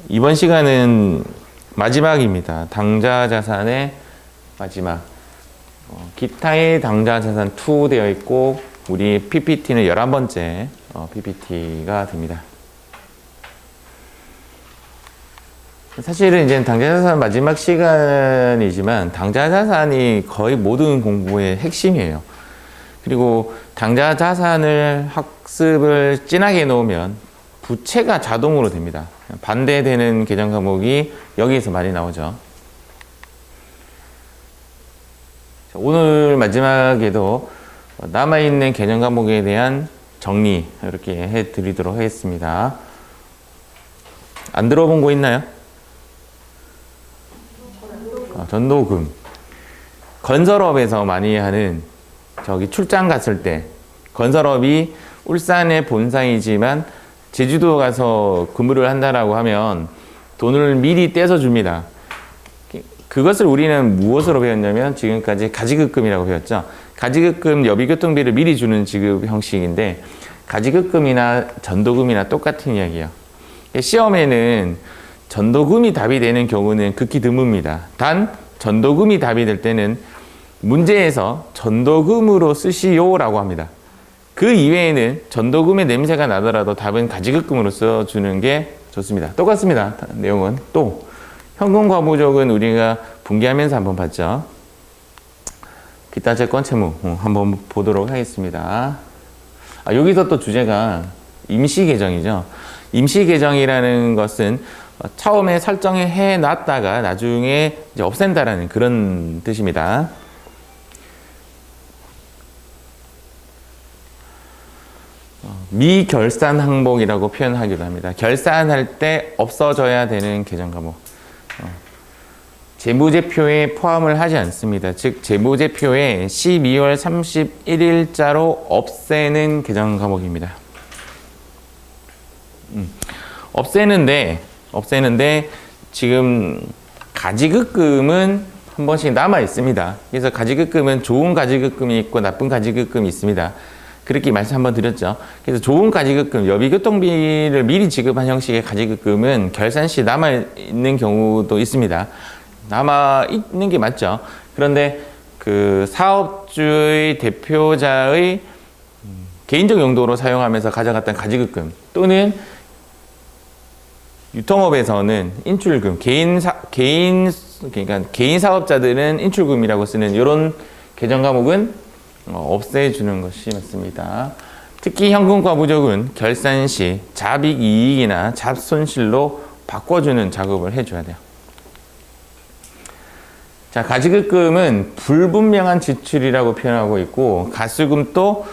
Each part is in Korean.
이번 시간은 마지막입니다. 당좌자산의 마지막. 기타의 당좌자산 2 되어 있고 우리 PPT는 11번째 PPT가 됩니다. 사실은 이제 당좌자산 마지막 시간이지만 당좌자산이 거의 모든 공부의 핵심이에요. 그리고 당좌자산을 학습을 진하게 해놓으면 부채가 자동으로 됩니다. 반대되는 개정 과목이 여기에서 많이 나오죠. 오늘 마지막에도 남아있는 개정 과목에 대한 정리 이렇게 해드리도록 하겠습니다. 안 들어본 거 있나요? 전도금. 건설업에서 많이 하는 저기 출장 갔을 때 건설업이 울산의 본사이지만 제주도 가서 근무를 한다라고 하면 돈을 미리 떼서 줍니다. 그것을 우리는 무엇으로 배웠냐면 지금까지 가지급금이라고 배웠죠. 가지급금 여비교통비를 미리 주는 지급 형식인데 가지급금이나 전도금이나 똑같은 이야기예요. 시험에는 전도금이 답이 되는 경우는 극히 드뭅니다. 단 전도금이 답이 될 때는 문제에서 전도금으로 쓰시오라고 합니다. 그 이외에는 전도금의 냄새가 나더라도 답은 가지급금으로 써주는 게 좋습니다. 똑같습니다. 내용은 또 현금과부족은 우리가 분기하면서 한번 봤죠. 기타 채권 채무 한번 보도록 하겠습니다. 여기서 또 주제가 임시개정이죠. 임시개정이라는 것은 처음에 설정해 놨다가 나중에 이제 없앤다라는 그런 뜻입니다. 미결산 항목이라고 표현하기도 합니다. 결산할 때 없어져야 되는 개정 과목. 재무제표에 포함을 하지 않습니다. 즉 재무제표에 12월 31일자로 없애는 개정 과목입니다. 없애는데 지금 가지급금은 한 번씩 남아 있습니다. 그래서 가지급금은 좋은 가지급금이 있고 나쁜 가지급금이 있습니다. 그렇게 말씀 한번 드렸죠. 그래서 좋은 가지급금, 여비교통비를 미리 지급한 형식의 가지급금은 결산 시 남아있는 경우도 있습니다. 남아있는 게 맞죠. 그런데 그 사업주의 대표자의 개인적 용도로 사용하면서 가져갔던 가지급금 또는 유통업에서는 인출금, 그러니까 개인 사업자들은 인출금이라고 쓰는 이런 개정 과목은 없애주는 것이 맞습니다. 특히 현금과부족은 결산 시 잡이익이나 잡손실로 바꿔주는 작업을 해줘야 돼요. 자, 가지급금은 불분명한 지출이라고 표현하고 있고 가수금도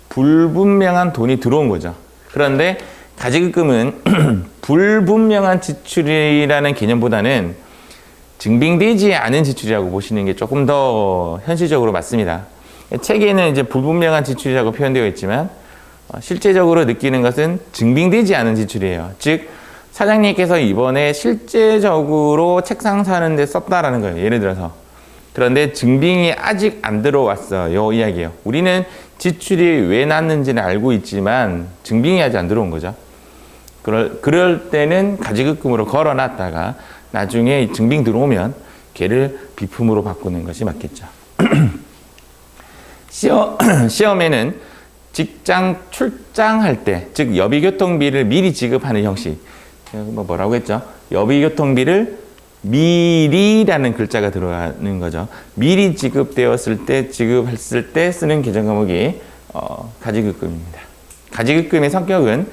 불분명한 돈이 들어온 거죠. 그런데 가지급금은 불분명한 지출이라는 개념보다는 증빙되지 않은 지출이라고 보시는 게 조금 더 현실적으로 맞습니다. 책에는 이제 불분명한 지출이라고 표현되어 있지만 실제적으로 느끼는 것은 증빙되지 않은 지출이에요. 즉 사장님께서 이번에 실제적으로 책상 사는데 썼다라는 거예요. 예를 들어서. 그런데 증빙이 아직 안 들어왔어요. 이야기예요. 우리는 지출이 왜 났는지는 알고 있지만 증빙이 아직 안 들어온 거죠. 그럴 때는 가지급금으로 걸어놨다가 나중에 증빙 들어오면 걔를 비품으로 바꾸는 것이 맞겠죠. 시험에는 직장 출장할 때, 즉 여비교통비를 미리 지급하는 형식. 뭐라고 했죠? 여비교통비를 미리라는 글자가 들어가는 거죠. 미리 지급되었을 때, 지급했을 때 쓰는 개정 과목이 가지급금입니다. 가지급금의 성격은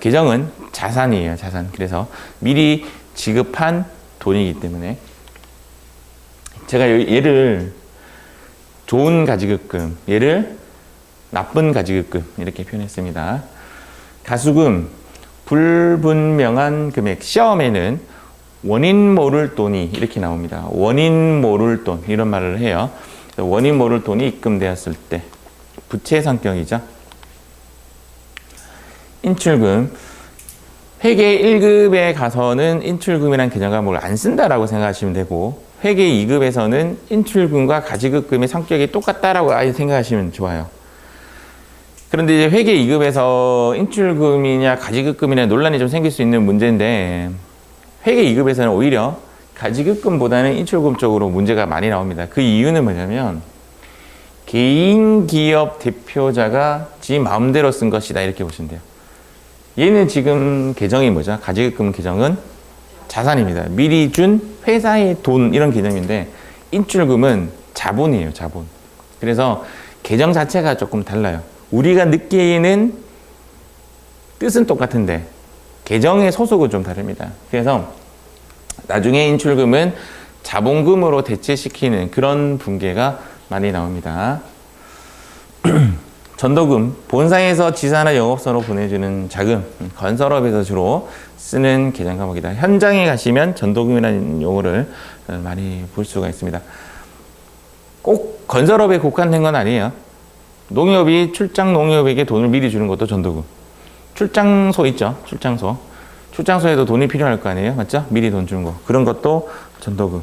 계정은 자산이에요. 자산. 그래서 미리 지급한 돈이기 때문에 제가 얘를 좋은 가지급금, 얘를 나쁜 가지급금 이렇게 표현했습니다. 가수금, 불분명한 금액. 시험에는 원인 모를 돈이 이렇게 나옵니다. 원인 모를 돈 이런 말을 해요. 원인 모를 돈이 입금되었을 때 부채 성격이죠. 인출금. 회계 1급에 가서는 인출금이라는 개정 과목을 안 쓴다라고 생각하시면 되고 회계 2급에서는 인출금과 가지급금의 성격이 똑같다라고 아예 생각하시면 좋아요. 그런데 이제 회계 2급에서 인출금이냐 가지급금이냐 논란이 좀 생길 수 있는 문제인데 회계 2급에서는 오히려 가지급금보다는 인출금 쪽으로 문제가 많이 나옵니다. 그 이유는 뭐냐면 개인 기업 대표자가 지 마음대로 쓴 것이다 이렇게 보시면 돼요. 얘는 지금 계정이 뭐죠? 가지급금 계정은 자산입니다. 미리 준 회사의 돈 이런 개념인데 인출금은 자본이에요. 자본. 그래서 계정 자체가 조금 달라요. 우리가 느끼는 뜻은 똑같은데 계정의 소속은 좀 다릅니다. 그래서 나중에 인출금은 자본금으로 대체시키는 그런 분계가 많이 나옵니다. 전도금, 본사에서 지사나 영업소로 보내주는 자금, 건설업에서 주로 쓰는 계정 과목이다. 현장에 가시면 전도금이라는 용어를 많이 볼 수가 있습니다. 꼭 건설업에 국한된 건 아니에요. 농협이 출장 농협에게 돈을 미리 주는 것도 전도금. 출장소 있죠? 출장소. 출장소에도 돈이 필요할 거 아니에요? 맞죠? 미리 돈 주는 거. 그런 것도 전도금.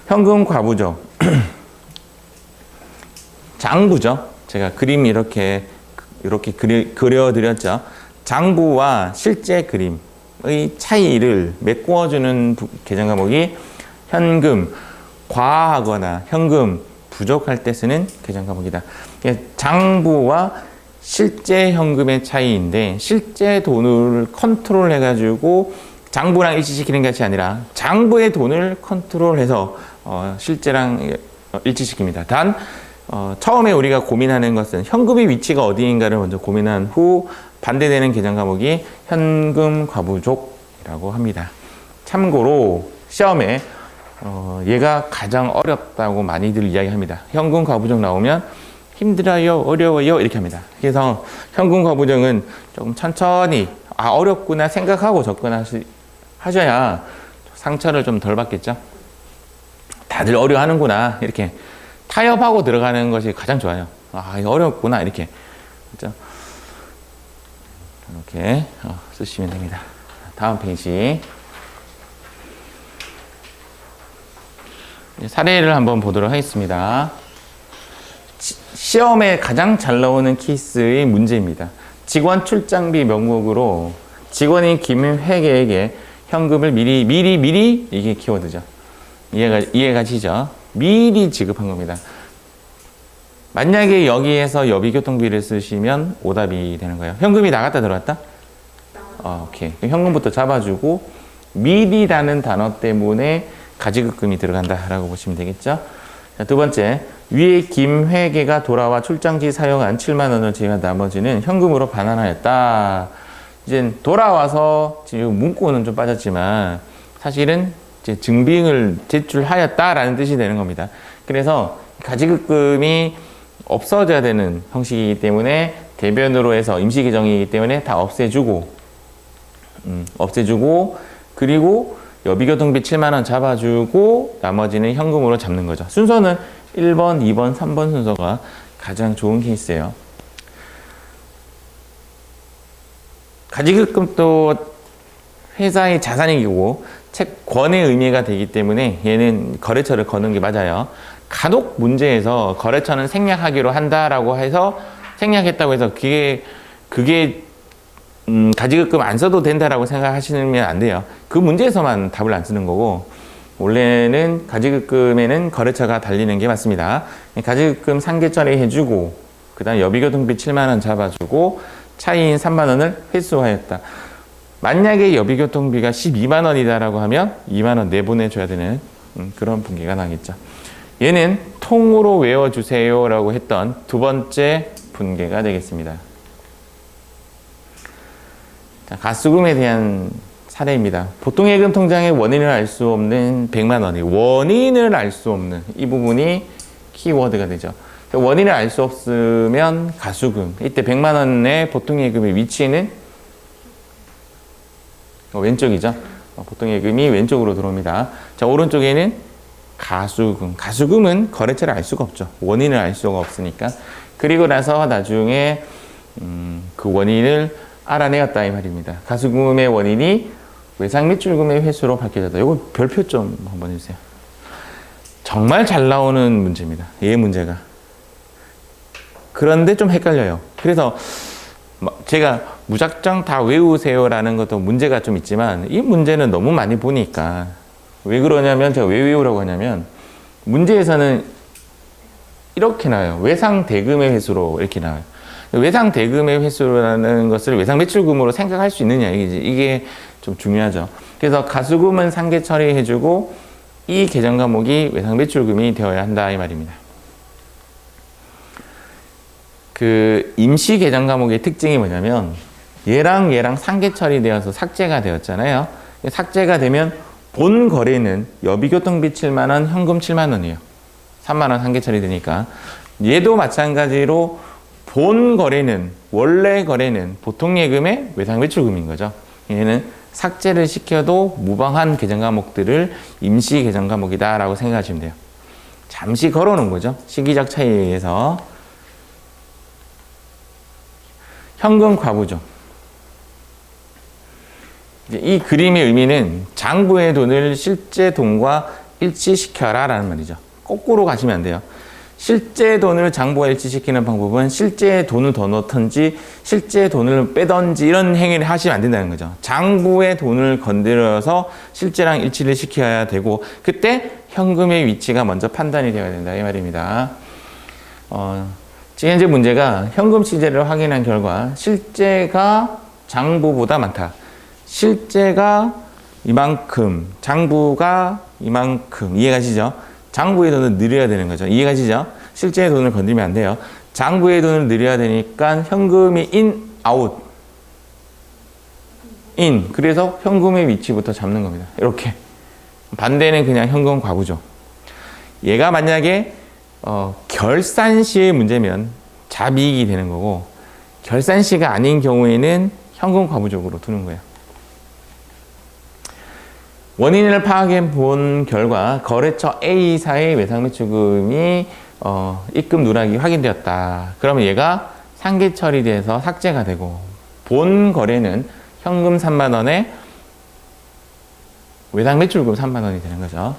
현금 과부죠. 장부죠. 제가 그림 이렇게 그려드렸죠. 장부와 실제 그림의 차이를 메꿔주는 계정 과목이 현금, 과하거나 현금 부족할 때 쓰는 계정 과목이다. 장부와 실제 현금의 차이인데 실제 돈을 컨트롤해가지고 장부랑 일치시키는 것이 아니라 장부의 돈을 컨트롤해서 실제랑 일치시킵니다. 단 처음에 우리가 고민하는 것은 현금의 위치가 어디인가를 먼저 고민한 후 반대되는 계정 과목이 현금 과부족이라고 합니다. 참고로 시험에 얘가 가장 어렵다고 많이들 이야기합니다. 현금 과부족 나오면 힘들어요, 어려워요 이렇게 합니다. 그래서 현금 과부족은 조금 천천히 어렵구나 생각하고 접근하셔야 상처를 좀 덜 받겠죠. 다들 어려워하는구나 이렇게 타협하고 들어가는 것이 가장 좋아요. 이거 어렵구나 이렇게 그렇죠? 이렇게 쓰시면 됩니다. 다음 페이지 사례를 한번 보도록 하겠습니다. 시험에 가장 잘 나오는 케이스의 문제입니다. 직원 출장비 명목으로 직원인 김회계에게 현금을 미리 이게 키워드죠. 이해가시죠? 미리 지급한 겁니다. 만약에 여기에서 여비교통비를 쓰시면 오답이 되는 거예요. 현금이 나갔다 들어왔다? 오케이. 현금부터 잡아주고 미리라는 단어 때문에 가지급금이 들어간다라고 보시면 되겠죠? 자, 두 번째, 위에 김회계가 돌아와 출장지 사용한 7만 원을 제외한 나머지는 현금으로 반환하였다. 이제 돌아와서 지금 문구는 좀 빠졌지만 사실은 이제 증빙을 제출하였다라는 뜻이 되는 겁니다. 그래서 가지급금이 없어져야 되는 형식이기 때문에 대변으로 해서 임시계정이기 때문에 다 없애주고 그리고 여비교통비 7만 원 잡아주고 나머지는 현금으로 잡는 거죠. 순서는 1번, 2번, 3번 순서가 가장 좋은 케이스예요. 가지급금도 회사의 자산이고 채권의 의미가 되기 때문에 얘는 거래처를 거는 게 맞아요. 간혹 문제에서 거래처는 생략하기로 한다라고 해서 생략했다고 해서 그게 가지급금 안 써도 된다라고 생각하시면 안 돼요. 그 문제에서만 답을 안 쓰는 거고 원래는 가지급금에는 거래처가 달리는 게 맞습니다. 가지급금 상계 처리해주고 그 다음 여비교통비 7만 원 잡아주고 차이인 3만 원을 회수하였다. 만약에 여비교통비가 12만 원이다라고 하면 2만 원 내보내줘야 되는 그런 분계가 나겠죠. 얘는 통으로 외워주세요 라고 했던 두 번째 분계가 되겠습니다. 자, 가수금에 대한 사례입니다. 보통예금 통장의 원인을 알 수 없는 100만 원이 원인을 알 수 없는 이 부분이 키워드가 되죠. 원인을 알 수 없으면 가수금, 이때 100만 원의 보통예금의 위치는 왼쪽이죠. 보통예금이 왼쪽으로 들어옵니다. 자, 오른쪽에는 가수금. 가수금은 거래처를 알 수가 없죠. 원인을 알 수가 없으니까. 그리고 나서 나중에 그 원인을 알아내었다 이 말입니다. 가수금의 원인이 외상 및 출금의 회수로 밝혀졌다. 이거 별표 좀 한번 해주세요. 정말 잘 나오는 문제입니다. 얘 문제가. 그런데 좀 헷갈려요. 그래서 제가 무작정 다 외우세요라는 것도 문제가 좀 있지만 이 문제는 너무 많이 보니까 왜 그러냐면 제가 왜 외우라고 하냐면 문제에서는 이렇게 나와요. 외상대금의 회수로 이렇게 나와요. 외상대금의 회수라는 것을 외상매출금으로 생각할 수 있느냐 이게 좀 중요하죠. 그래서 가수금은 상계 처리해주고 이 계정 과목이 외상매출금이 되어야 한다 이 말입니다. 그 임시 계정 과목의 특징이 뭐냐면 얘랑 상계 처리되어서 삭제가 되었잖아요. 삭제가 되면 본 거래는 여비교통비 7만 원, 현금 7만 원이에요. 3만 원 상계 처리되니까. 얘도 마찬가지로 본 거래는 원래 거래는 보통 예금의 외상 매출금인 거죠. 얘는 삭제를 시켜도 무방한 계정 과목들을 임시 계정 과목이다라고 생각하시면 돼요. 잠시 걸어놓은 거죠. 시기적 차이에 의해서. 현금 과부죠. 이 그림의 의미는 장부의 돈을 실제 돈과 일치시켜라 라는 말이죠. 거꾸로 가시면 안 돼요. 실제 돈을 장부와 일치시키는 방법은 실제 돈을 더 넣던지 실제 돈을 빼던지 이런 행위를 하시면 안 된다는 거죠. 장부의 돈을 건드려서 실제랑 일치를 시켜야 되고 그때 현금의 위치가 먼저 판단이 되어야 된다 이 말입니다. 지금 현재 문제가 현금 시제를 확인한 결과 실제가 장부보다 많다. 실제가 이만큼, 장부가 이만큼 이해가시죠? 장부의 돈을 늘려야 되는 거죠. 이해가시죠? 실제의 돈을 건드리면 안 돼요. 장부의 돈을 늘려야 되니까 현금이 인, 아웃. 인. 그래서 현금의 위치부터 잡는 겁니다. 이렇게. 반대는 그냥 현금 과부죠. 얘가 만약에 결산 시의 문제면 잡이익이 되는 거고 결산 시가 아닌 경우에는 현금 과부적으로 두는 거예요. 원인을 파악해 본 결과 거래처 A사의 외상매출금이 입금 누락이 확인되었다. 그러면 얘가 상계 처리돼서 삭제가 되고 본 거래는 현금 3만 원에 외상매출금 3만 원이 되는 거죠.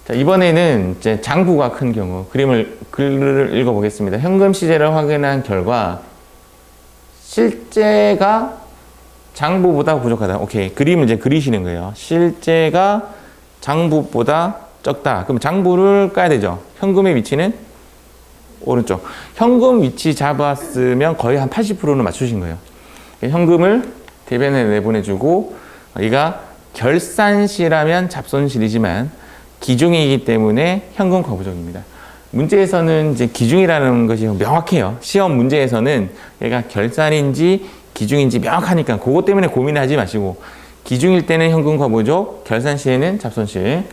자, 이번에는 이제 장부가 큰 경우 글을 읽어보겠습니다. 현금 시제를 확인한 결과 실제가 장부보다 부족하다. 오케이. 그림을 이제 그리시는 거예요. 실제가 장부보다 적다. 그럼 장부를 까야 되죠. 현금의 위치는 오른쪽. 현금 위치 잡았으면 거의 한 80%는 맞추신 거예요. 현금을 대변에 내보내주고 얘가 결산시라면 잡손실이지만 기중이기 때문에 현금 과부적입니다. 문제에서는 이제 기중이라는 것이 명확해요. 시험 문제에서는 얘가 결산인지 기중인지 명확하니까 그것 때문에 고민하지 마시고 기중일 때는 현금 과부적, 결산 시에는 잡손실.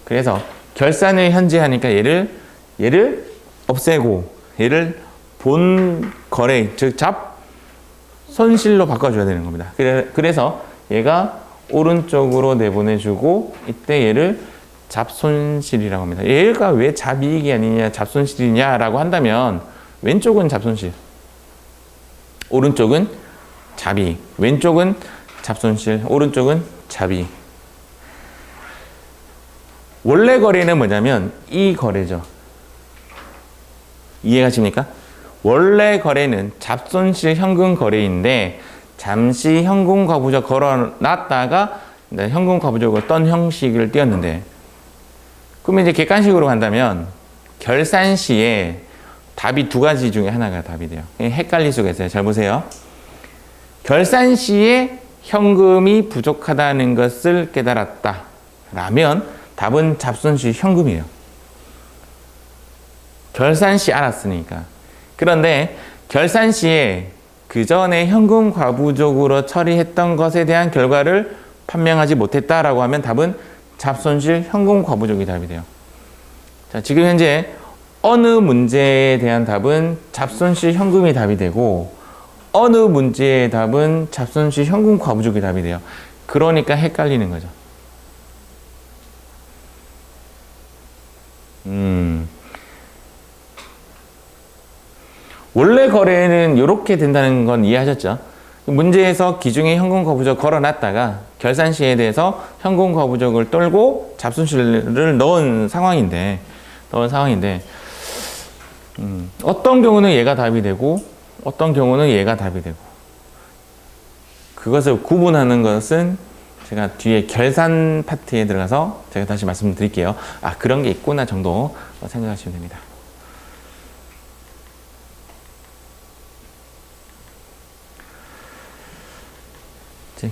그래서 결산을 현재 하니까 얘를 없애고 얘를 본 거래, 즉 잡손실로 바꿔줘야 되는 겁니다. 그래서 얘가 오른쪽으로 내보내주고 이때 얘를 잡손실이라고 합니다. 얘가 왜 잡이익이 아니냐, 잡손실이냐라고 한다면 왼쪽은 잡손실, 오른쪽은 잡이익, 왼쪽은 잡손실, 오른쪽은 잡이익. 원래 거래는 뭐냐면 이 거래죠. 이해가십니까? 원래 거래는 잡손실 현금 거래인데 잠시 현금 과부적 걸어놨다가 현금 과부적으로 떤 형식을 띄었는데 그러면 이제 객관식으로 간다면 결산 시에 답이 두 가지 중에 하나가 답이 돼요. 헷갈릴 수가 있어요. 잘 보세요. 결산 시에 현금이 부족하다는 것을 깨달았다 라면 답은 잡손실 현금이에요. 결산 시 알았으니까. 그런데 결산 시에 그 전에 현금 과부적으로 처리했던 것에 대한 결과를 판명하지 못했다라고 하면 답은 잡손실 현금 과부적이 답이 돼요. 자, 지금 현재 어느 문제에 대한 답은 잡손실 현금이 답이 되고 어느 문제의 답은 잡손실 현금 과부적이 답이 돼요. 그러니까 헷갈리는 거죠. 원래 거래는 이렇게 된다는 건 이해하셨죠? 문제에서 기중에 현금 과부적 걸어놨다가 결산 시에 대해서 현금 과부적을 떨고 잡손실을 넣은 상황인데 어떤 경우는 얘가 답이 되고 어떤 경우는 얘가 답이 되고, 그것을 구분하는 것은 제가 뒤에 결산 파트에 들어가서 제가 다시 말씀드릴게요. 아, 그런 게 있구나 정도 생각하시면 됩니다.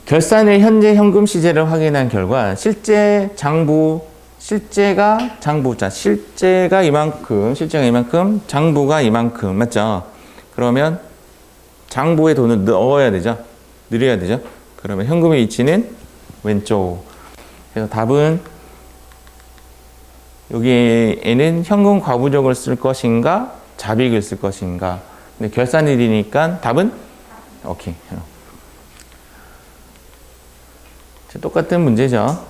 결산의 현재 현금 시제를 확인한 결과 실제가 이만큼, 장부가 이만큼, 맞죠? 그러면 장부에 돈을 넣어야 되죠? 늘려야 되죠? 그러면 현금의 위치는 왼쪽. 그래서 답은 여기에는 현금 과부족을 쓸 것인가, 잡익을 쓸 것인가. 근데 결산일이니까 답은 오케이. 똑같은 문제죠.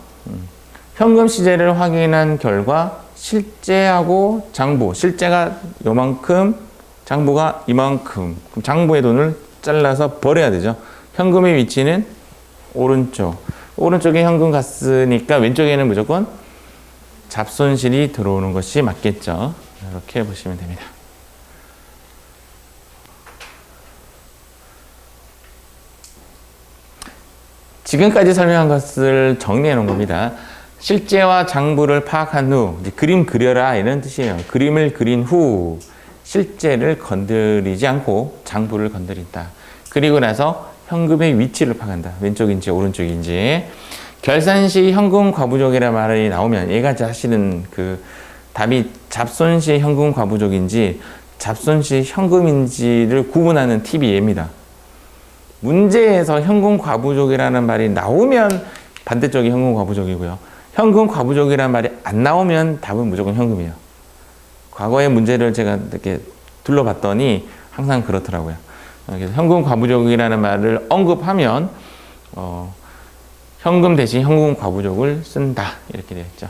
현금 시제를 확인한 결과 실제하고 장부, 실제가 요만큼, 장부가 이만큼. 그럼 장부의 돈을 잘라서 버려야 되죠. 현금의 위치는 오른쪽. 오른쪽에 현금 갔으니까 왼쪽에는 무조건 잡손실이 들어오는 것이 맞겠죠. 이렇게 보시면 됩니다. 지금까지 설명한 것을 정리해 놓은 겁니다. 실제와 장부를 파악한 후 이제 그림 그려라 이런 뜻이에요. 그림을 그린 후 실제를 건드리지 않고 장부를 건드린다. 그리고 나서 현금의 위치를 파악한다. 왼쪽인지 오른쪽인지. 결산 시 현금 과부족이라는 말이 나오면 얘가 사실은 그 답이 잡손시 현금 과부족인지 잡손시 현금인지를 구분하는 팁이 얘입니다. 문제에서 현금 과부족이라는 말이 나오면 반대쪽이 현금 과부족이고요. 현금 과부족이라는 말이 안 나오면 답은 무조건 현금이에요. 과거의 문제를 제가 이렇게 둘러봤더니 항상 그렇더라고요. 그래서 현금 과부족이라는 말을 언급하면 현금 대신 현금 과부족을 쓴다 이렇게 되어 있죠.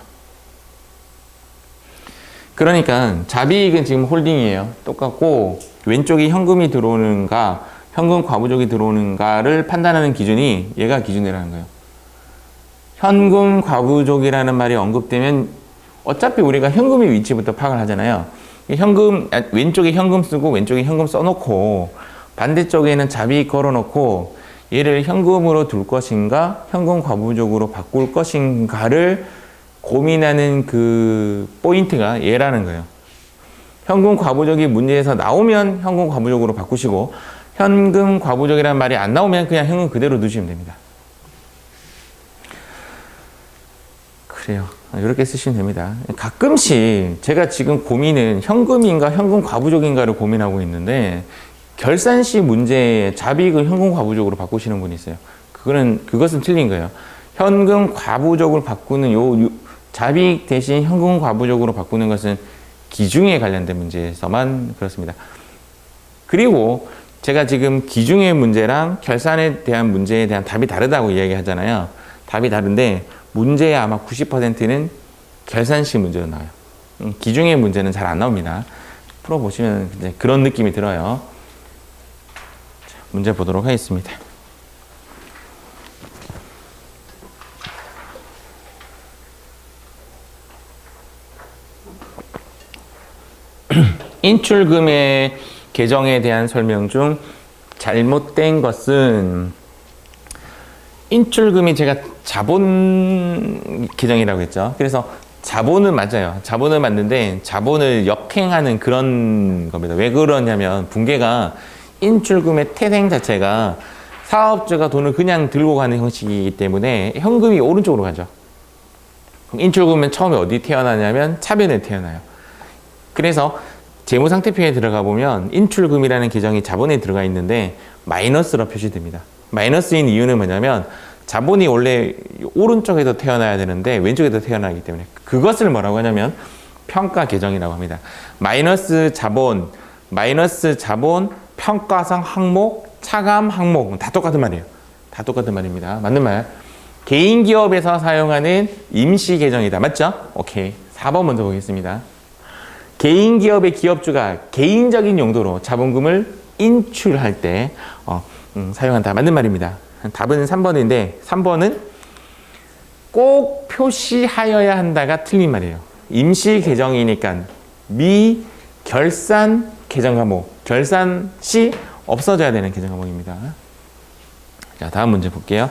그러니까 잡이익은 지금 홀딩이에요. 똑같고 왼쪽이 현금이 들어오는가 현금 과부족이 들어오는가를 판단하는 기준이 얘가 기준이라는 거예요. 현금 과부족이라는 말이 언급되면 어차피 우리가 현금의 위치부터 파악을 하잖아요. 왼쪽에 현금 쓰고 왼쪽에 현금 써놓고 반대쪽에는 잡이익 걸어놓고 얘를 현금으로 둘 것인가 현금 과부족으로 바꿀 것인가를 고민하는 그 포인트가 얘라는 거예요. 현금 과부족이 문제에서 나오면 현금 과부족으로 바꾸시고 현금 과부족이라는 말이 안 나오면 그냥 현금 그대로 두시면 됩니다. 그래요. 이렇게 쓰시면 됩니다. 가끔씩 제가 지금 고민은 현금인가 현금 과부족인가를 고민하고 있는데 결산 시 문제에 잡이익을 현금 과부족으로 바꾸시는 분이 있어요. 그것은 틀린 거예요. 현금 과부족을 바꾸는 잡이익 대신 현금 과부족으로 바꾸는 것은 기중에 관련된 문제에서만 그렇습니다. 그리고 제가 지금 기중의 문제랑 결산에 대한 문제에 대한 답이 다르다고 이야기하잖아요. 답이 다른데 문제의 아마 90%는 결산 시 문제로 나와요. 기중의 문제는 잘 안 나옵니다. 풀어보시면 이제 그런 느낌이 들어요. 자, 문제 보도록 하겠습니다. 인출금의 계정에 대한 설명 중 잘못된 것은 인출금이 제가 자본 계정이라고 했죠. 그래서 자본은 맞아요. 자본은 맞는데 자본을 역행하는 그런 겁니다. 왜 그러냐면 붕괴가 인출금의 태생 자체가 사업주가 돈을 그냥 들고 가는 형식이기 때문에 현금이 오른쪽으로 가죠. 그럼 인출금은 처음에 어디 태어나냐면 차변에 태어나요. 그래서 재무상태표에 들어가 보면 인출금이라는 계정이 자본에 들어가 있는데 마이너스로 표시됩니다. 마이너스인 이유는 뭐냐면 자본이 원래 오른쪽에도 태어나야 되는데 왼쪽에도 태어나기 때문에 그것을 뭐라고 하냐면 평가 계정이라고 합니다. 마이너스 자본, 평가상 항목, 차감 항목 다 똑같은 말이에요. 다 똑같은 말입니다. 맞는 말. 개인 기업에서 사용하는 임시 계정이다. 맞죠? 오케이. 4번 먼저 보겠습니다. 개인 기업의 기업주가 개인적인 용도로 자본금을 인출할 때 사용한다. 맞는 말입니다. 답은 3번인데 3번은 꼭 표시하여야 한다가 틀린 말이에요. 임시 계정이니까 미 결산 계정 과목 결산 시 없어져야 되는 개정 과목입니다. 자, 다음 문제 볼게요.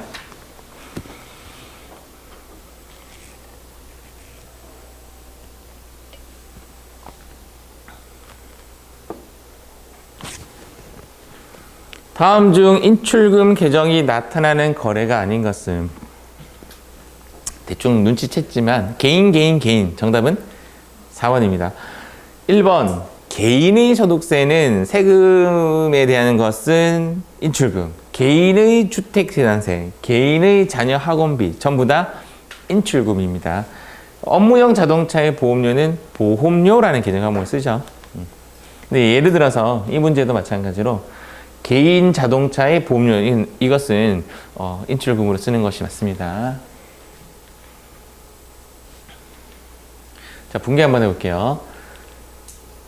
다음 중 인출금 계정이 나타나는 거래가 아닌 것은 대충 눈치챘지만 개인 정답은 4번입니다. 1번 개인의 소득세는 세금에 대한 것은 인출금, 개인의 주택재산세, 개인의 자녀 학원비 전부 다 인출금입니다. 업무용 자동차의 보험료는 보험료라는 개정 과목을 쓰죠. 근데 예를 들어서 이 문제도 마찬가지로 개인 자동차의 보험료 이것은 인출금으로 쓰는 것이 맞습니다. 자, 분개 한번 해볼게요.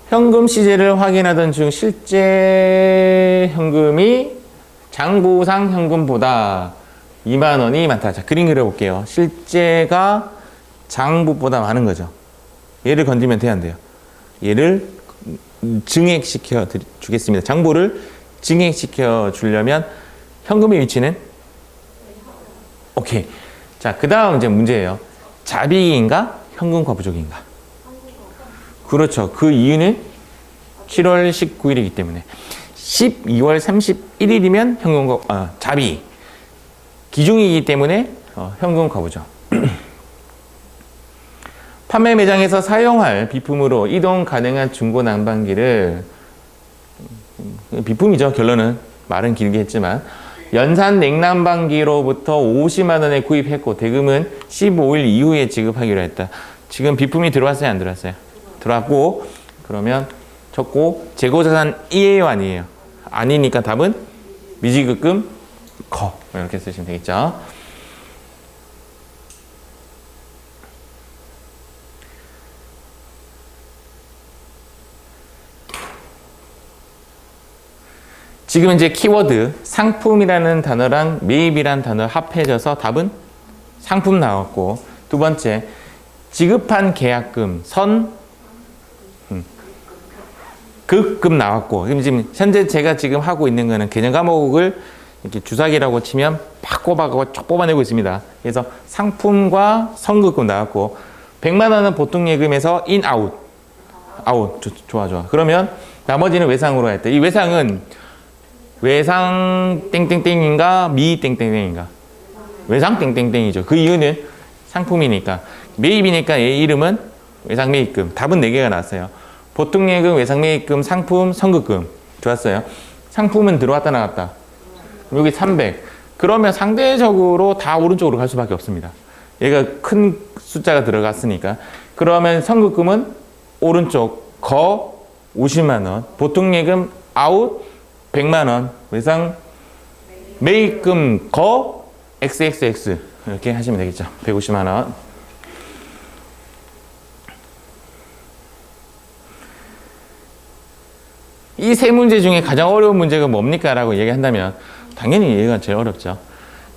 현금 시세를 확인하던 중 실제 현금이 장부상 현금보다 2만 원이 많다. 자, 그림 그려볼게요. 실제가 장부보다 많은 거죠. 얘를 건드리면 돼야 안 돼요. 얘를 증액시켜 주겠습니다. 장부를 증액시켜 주려면 현금의 위치는? 오케이. 자, 그 다음 이제 문제예요. 자비인가? 현금과 부족인가? 그렇죠. 그 이유는 7월 19일이기 때문에 12월 31일이면 현금과 자비 기중이기 때문에 현금 과부죠. 판매 매장에서 사용할 비품으로 이동 가능한 중고 난방기를 비품이죠. 결론은 말은 길게 했지만 연산 냉난방기로부터 50만 원에 구입했고 대금은 15일 이후에 지급하기로 했다. 지금 비품이 들어왔어요? 안 들어왔어요? 들어왔고 그러면 적고 재고자산이에요? 아니에요? 아니니까 답은 미지급금 거 이렇게 쓰시면 되겠죠. 지금 이제 키워드 상품이라는 단어랑 매입이라는 단어 합해져서 답은 상품 나왔고 두 번째 지급한 계약금 급금 나왔고 그럼 지금 현재 제가 지금 하고 있는 거는 개정 과목을 이렇게 주사기라고 치면 팍 꼽아가고 쫙 뽑아내고 있습니다. 그래서 상품과 선급금 나왔고 100만 원은 보통 예금에서 인 아웃 좋아 그러면 나머지는 외상으로 했대. 이 외상은 외상 땡땡땡인가 미 땡땡땡인가? 외상 땡땡땡이죠. 그 이유는 상품이니까. 매입이니까 얘 이름은 외상 매입금. 답은 4개가 나왔어요. 보통 예금, 외상 매입금, 상품, 선급금. 좋았어요. 상품은 들어왔다 나갔다. 여기 300. 그러면 상대적으로 다 오른쪽으로 갈 수밖에 없습니다. 얘가 큰 숫자가 들어갔으니까. 그러면 선급금은 오른쪽 거 50만 원. 보통 예금 아웃 100만 원, 외상 매입금 거 XXX 이렇게 하시면 되겠죠. 150만 원. 이 세 문제 중에 가장 어려운 문제가 뭡니까? 라고 얘기한다면 당연히 얘가 제일 어렵죠.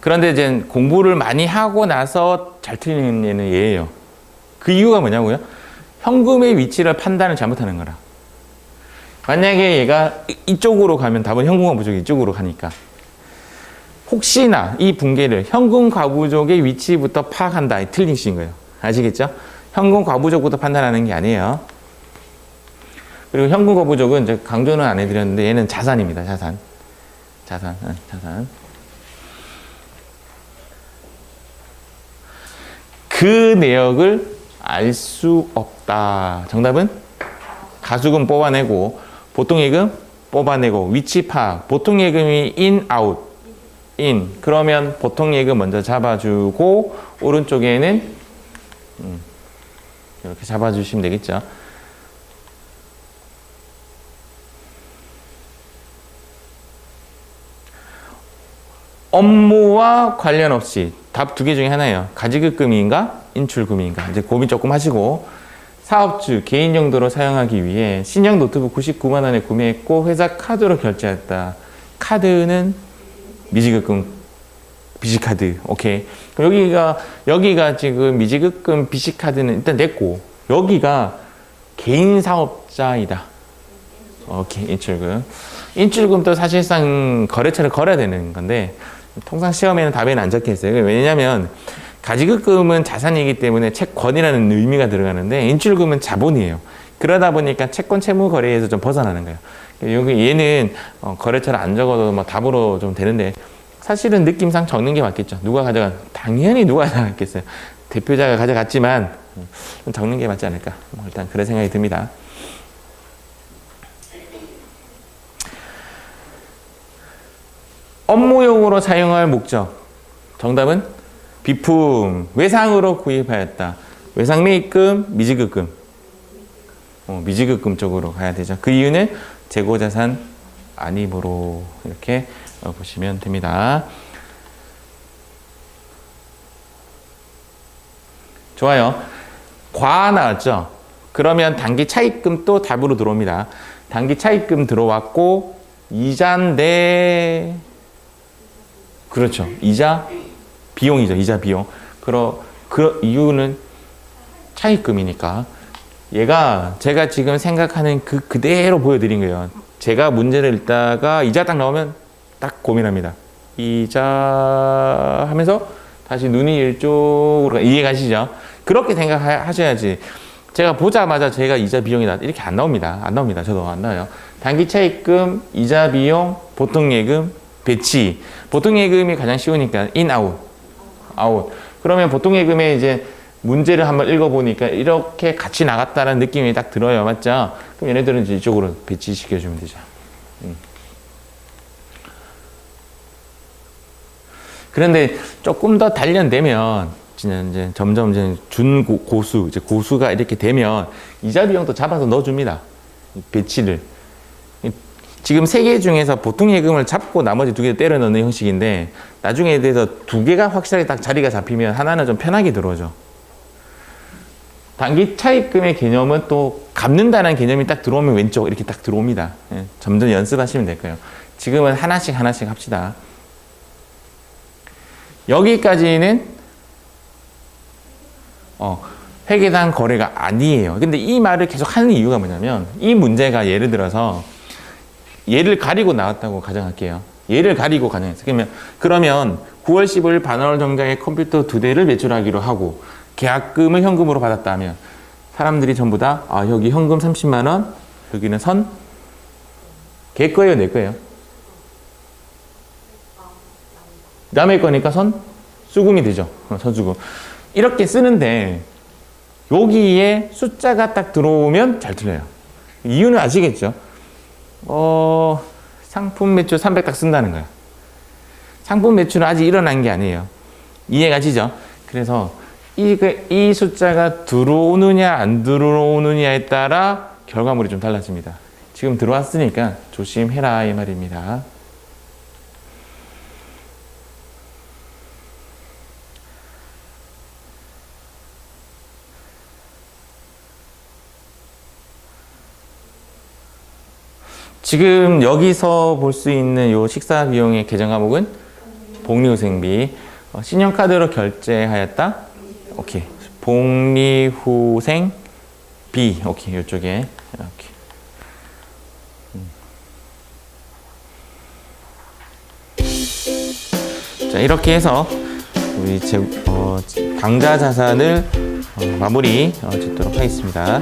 그런데 이제 공부를 많이 하고 나서 잘 틀리는 얘는 얘예요. 그 이유가 뭐냐고요? 현금의 위치를 판단을 잘못하는 거라. 만약에 얘가 이쪽으로 가면 답은 현금과 부족이 이쪽으로 가니까 혹시나 이 붕괴를 현금 과부족의 위치부터 파악한다. 틀린 식인 거예요. 아시겠죠? 현금 과부족부터 판단하는 게 아니에요. 그리고 현금 과부족은 이제 강조는 안 해드렸는데 얘는 자산입니다. 자산. 그 내역을 알 수 없다. 정답은 가수금 뽑아내고 보통 예금 뽑아내고 위치 파악. 보통 예금이 인, 아웃. 인. 그러면 보통 예금 먼저 잡아주고 오른쪽에는 이렇게 잡아주시면 되겠죠. 업무와 관련 없이 답 2개 중에 하나예요. 가지급금인가 인출금인가. 이제 고민 조금 하시고 사업주 개인 용도로 사용하기 위해 신형 노트북 99만 원에 구매했고 회사 카드로 결제했다. 카드는 미지급금 비시카드. 오케이. 여기가 지금 미지급금 비시카드는 일단 냈고 여기가 개인 사업자이다. 오케이, 인출금. 인출금도 사실상 거래처를 걸어야 되는 건데 통상 시험에는 답에는 안 적혀 있어요. 왜냐하면 가지급금은 자산이기 때문에 채권이라는 의미가 들어가는데 인출금은 자본이에요. 그러다 보니까 채권 채무 거래에서 좀 벗어나는 거예요. 여기 얘는 거래처를 안 적어도 뭐 답으로 좀 되는데 사실은 느낌상 적는 게 맞겠죠. 누가 가져가? 당연히 누가 가져갔겠어요. 대표자가 가져갔지만 적는 게 맞지 않을까. 뭐 일단 그런 생각이 듭니다. 업무용으로 사용할 목적. 정답은 비품, 외상으로 구입하였다. 외상 매입금, 미지급금. 미지급금 쪽으로 가야 되죠. 그 이유는 재고자산 아니므로 이렇게 보시면 됩니다. 좋아요. 과 나왔죠? 그러면 단기 차입금 또 답으로 들어옵니다. 단기 차입금 들어왔고 이자인데 그렇죠. 이자 비용이죠. 이자 비용. 그 이유는 차입금이니까. 얘가 제가 지금 생각하는 그대로 보여드린 거예요. 제가 문제를 읽다가 이자 딱 나오면 딱 고민합니다. 이자 하면서 다시 눈이 이쪽으로 이해가시죠? 그렇게 생각하셔야지. 제가 보자마자 제가 이자 비용이다 이렇게 안 나옵니다. 안 나옵니다. 저도 안 나와요. 단기 차입금, 이자 비용, 보통 예금, 배치. 보통 예금이 가장 쉬우니까 인, 아웃. 아웃. 그러면 보통 예금에 이제 문제를 한번 읽어보니까 이렇게 같이 나갔다는 느낌이 딱 들어요. 맞죠? 그럼 얘네들은 이제 이쪽으로 배치시켜주면 되죠. 그런데 조금 더 단련되면 진짜 이제 점점 이제 준고수, 이제 고수가 이렇게 되면 이자 비용도 잡아서 넣어줍니다. 배치를. 지금 3개 중에서 보통 예금을 잡고 나머지 2개 때려 넣는 형식인데 나중에 대해서 2개가 확실하게 딱 자리가 잡히면 하나는 좀 편하게 들어오죠. 단기 차입금의 개념은 또 갚는다는 개념이 딱 들어오면 왼쪽 이렇게 딱 들어옵니다. 예, 점점 연습하시면 될 거예요. 지금은 하나씩 합시다. 여기까지는 회계상 거래가 아니에요. 근데 이 말을 계속 하는 이유가 뭐냐면 이 문제가 예를 들어서 얘를 가리고 나왔다고 가정할게요. 얘를 가리고 가정했어요. 그러면 9월 15일 반월 정가의 컴퓨터 2대를 매출하기로 하고 계약금을 현금으로 받았다면 사람들이 전부 다 여기 현금 30만 원, 여기는 선 걔 거예요, 내 거예요? 남의 거니까 수금이 되죠. 선수금. 이렇게 쓰는데 여기에 숫자가 딱 들어오면 잘 틀려요. 이유는 아시겠죠? 상품 매출 300 딱 쓴다는 거예요. 상품 매출은 아직 일어난 게 아니에요. 이해가시죠? 그래서 이 숫자가 들어오느냐 안 들어오느냐에 따라 결과물이 좀 달라집니다. 지금 들어왔으니까 조심해라 이 말입니다. 지금 여기서 볼 수 있는 요 식사 비용의 계정 과목은 복리후생비. 신용카드로 결제하였다. 오케이. 복리후생비. 오케이. 이쪽에 이렇게. 자, 이렇게 해서 우리 당좌 자산을 마무리 짓도록 하겠습니다.